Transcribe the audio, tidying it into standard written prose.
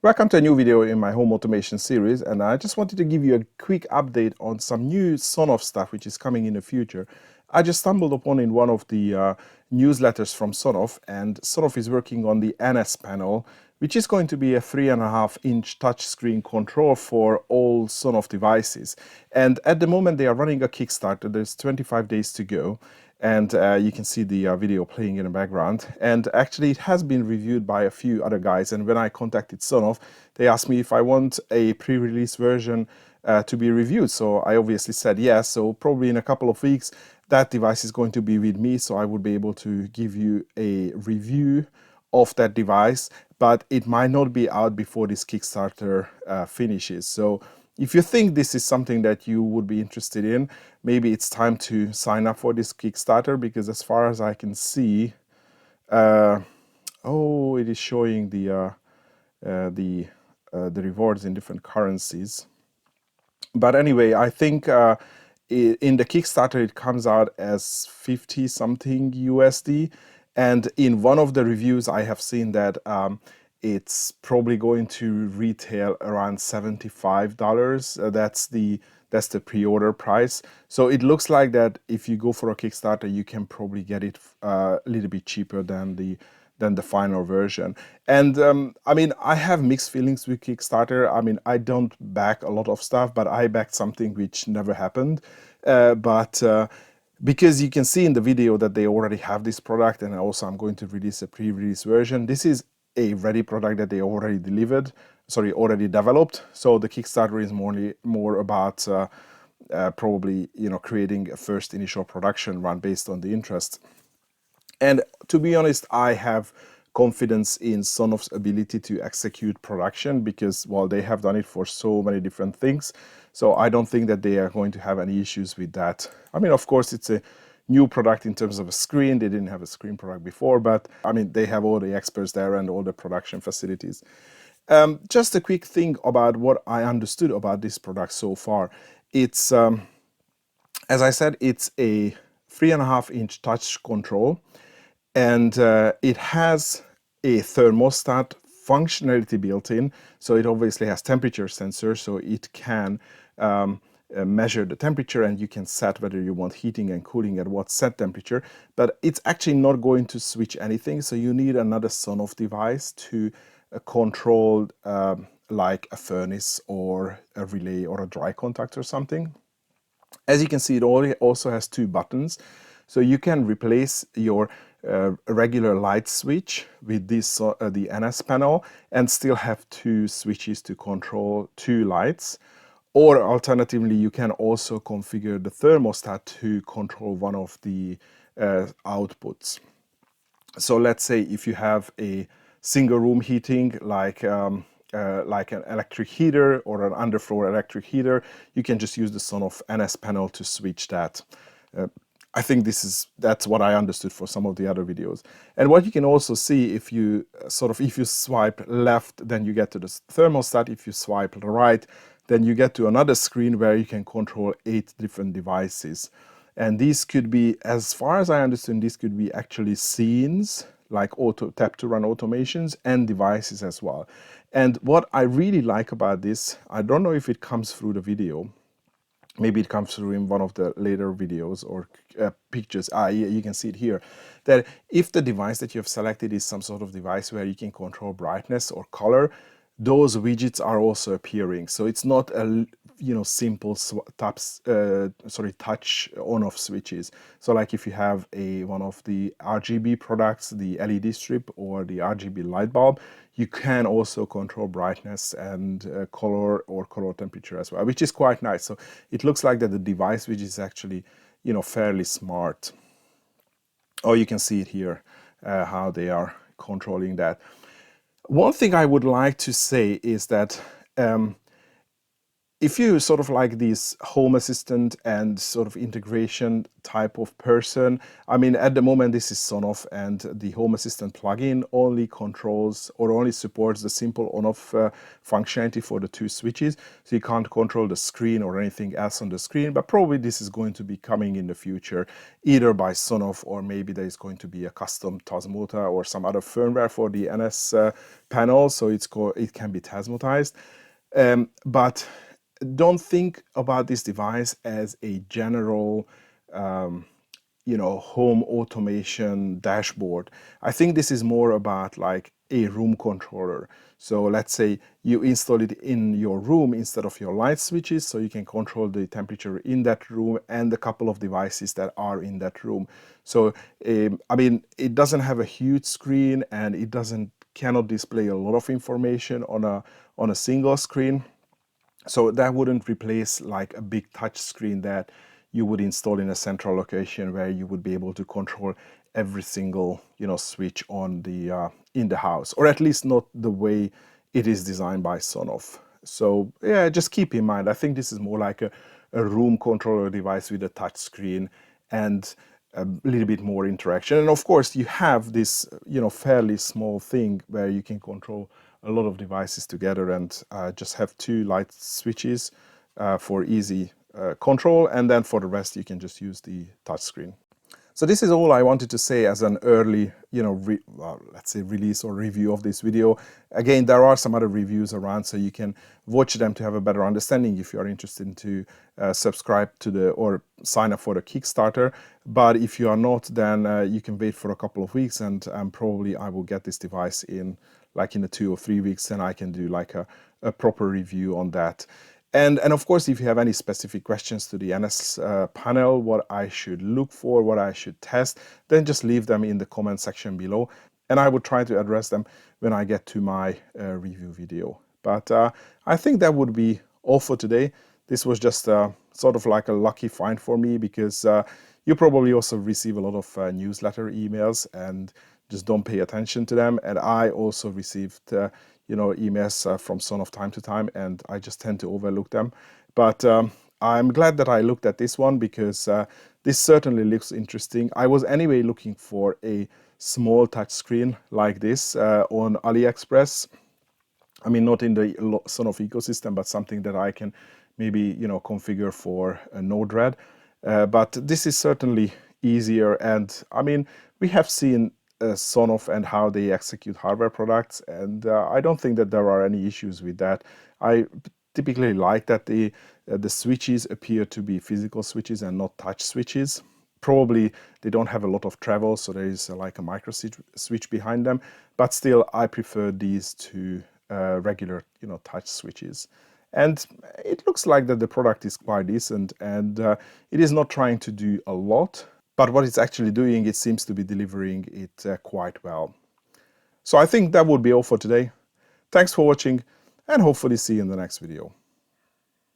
Welcome to a new video in my home automation series, and I just wanted to give you a quick update on some new Sonoff stuff which is coming in the future. I just stumbled upon in one of the newsletters from Sonoff, and Sonoff is working on the NSPanel, which is going to be a 3.5-inch touchscreen control for all Sonoff devices. And at the moment they are running a Kickstarter. There's 25 days to go. And you can see the video playing in the background. And actually it has been reviewed by a few other guys, and when I contacted Sonoff, they asked me if I want a pre-release version to be reviewed. So I obviously said yes. So probably in a couple of weeks that device is going to be with me, so I would be able to give you a review of that device, but it might not be out before this Kickstarter finishes. So if you think this is something that you would be interested in, maybe it's time to sign up for this Kickstarter, because as far as I can see, oh, it is showing the rewards in different currencies. But anyway, I think in the Kickstarter it comes out as 50 something USD, and in one of the reviews I have seen that it's probably going to retail around $75. That's the pre-order price. So it looks like that if you go for a Kickstarter, you can probably get it a little bit cheaper than the final version. And I mean, I have mixed feelings with Kickstarter. I mean, I don't back a lot of stuff, but I backed something which never happened. Because you can see in the video that they already have this product, and also I'm going to release a pre-release version. This is a ready product that they already already developed. So the Kickstarter is more about probably, you know, creating a first initial production run based on the interest. And to be honest, I have confidence in Sonoff's ability to execute production, because, well, they have done it for so many different things. So I don't think that they are going to have any issues with that. I mean, of course, it's a new product in terms of a screen. They didn't have a screen product before, but I mean, they have all the experts there and all the production facilities. Just a quick thing about what I understood about this product so far. It's, as I said, it's a 3.5-inch touch control, and it has a thermostat functionality built in. So it obviously has temperature sensor, so it can measure the temperature, and you can set whether you want heating and cooling at what set temperature. But it's actually not going to switch anything, so you need another Sonoff device to control like a furnace or a relay or a dry contact or something. As you can see, it also has two buttons, so you can replace your regular light switch with this the NSPanel, and still have two switches to control two lights. Or alternatively, you can also configure the thermostat to control one of the outputs. So let's say if you have a single room heating, like an electric heater or an underfloor electric heater, you can just use the Sonoff NSPanel to switch that. I think that's what I understood for some of the other videos. And what you can also see, if you swipe left, then you get to the thermostat. If you swipe right, then you get to another screen where you can control 8 different devices. And these could be, as far as I understand, these could be actually scenes, like tap to run automations, and devices as well. And what I really like about this, I don't know if it comes through the video, maybe it comes through in one of the later videos or pictures. Yeah, you can see it here, that if the device that you have selected is some sort of device where you can control brightness or color, those widgets are also appearing. So it's not a simple touch on-off switches. So like if you have one of the RGB products, the LED strip or the RGB light bulb, you can also control brightness and color or color temperature as well, which is quite nice. So it looks like that the device widget is actually, fairly smart. Oh, you can see it here, how they are controlling that. One thing I would like to say is that if you sort of like this home assistant and sort of integration type of person, I mean, at the moment, this is Sonoff, and the home assistant plugin only controls or only supports the simple on-off functionality for the two switches. So you can't control the screen or anything else on the screen, but probably this is going to be coming in the future, either by Sonoff, or maybe there is going to be a custom Tasmota or some other firmware for the NS panel, so it can be Tasmotized. But don't think about this device as a general home automation dashboard. I think this is more about like a room controller. So let's say you install it in your room instead of your light switches, so you can control the temperature in that room and a couple of devices that are in that room. So I mean, it doesn't have a huge screen, and it cannot display a lot of information on a single screen. So that wouldn't replace like a big touch screen that you would install in a central location where you would be able to control every single switch on the in the house, or at least not the way it is designed by Sonoff. So yeah, just keep in mind, I think this is more like a room controller device with a touch screen and a little bit more interaction. And of course, you have this fairly small thing where you can control a lot of devices together, and just have two light switches for easy control, and then for the rest you can just use the touch screen. So this is all I wanted to say as an early, let's say release or review of this video. Again, there are some other reviews around, so you can watch them to have a better understanding if you are interested to subscribe to or sign up for the Kickstarter. But if you are not, then you can wait for a couple of weeks, and probably I will get this device in like in 2 or 3 weeks, and I can do like a proper review on that. And of course, if you have any specific questions to the NS panel, what I should look for, what I should test, then just leave them in the comment section below, and I will try to address them when I get to my review video. But I think that would be all for today. This was just sort of like a lucky find for me, because you probably also receive a lot of newsletter emails and just don't pay attention to them. And I also received emails from Sonoff time to time, and I just tend to overlook them. But I'm glad that I looked at this one, because this certainly looks interesting. I was anyway looking for a small touch screen like this on AliExpress. I mean, not in the Sonoff ecosystem, but something that I can maybe configure for a Node-RED. But this is certainly easier, and I mean, we have seen Sonoff and how they execute hardware products, and I don't think that there are any issues with that. I typically like that the switches appear to be physical switches and not touch switches. Probably they don't have a lot of travel, so there is like a micro switch behind them, but still I prefer these to regular touch switches. And it looks like that the product is quite decent, and it is not trying to do a lot, but what it's actually doing, it seems to be delivering it quite well. So I think that would be all for today. Thanks for watching, and hopefully see you in the next video.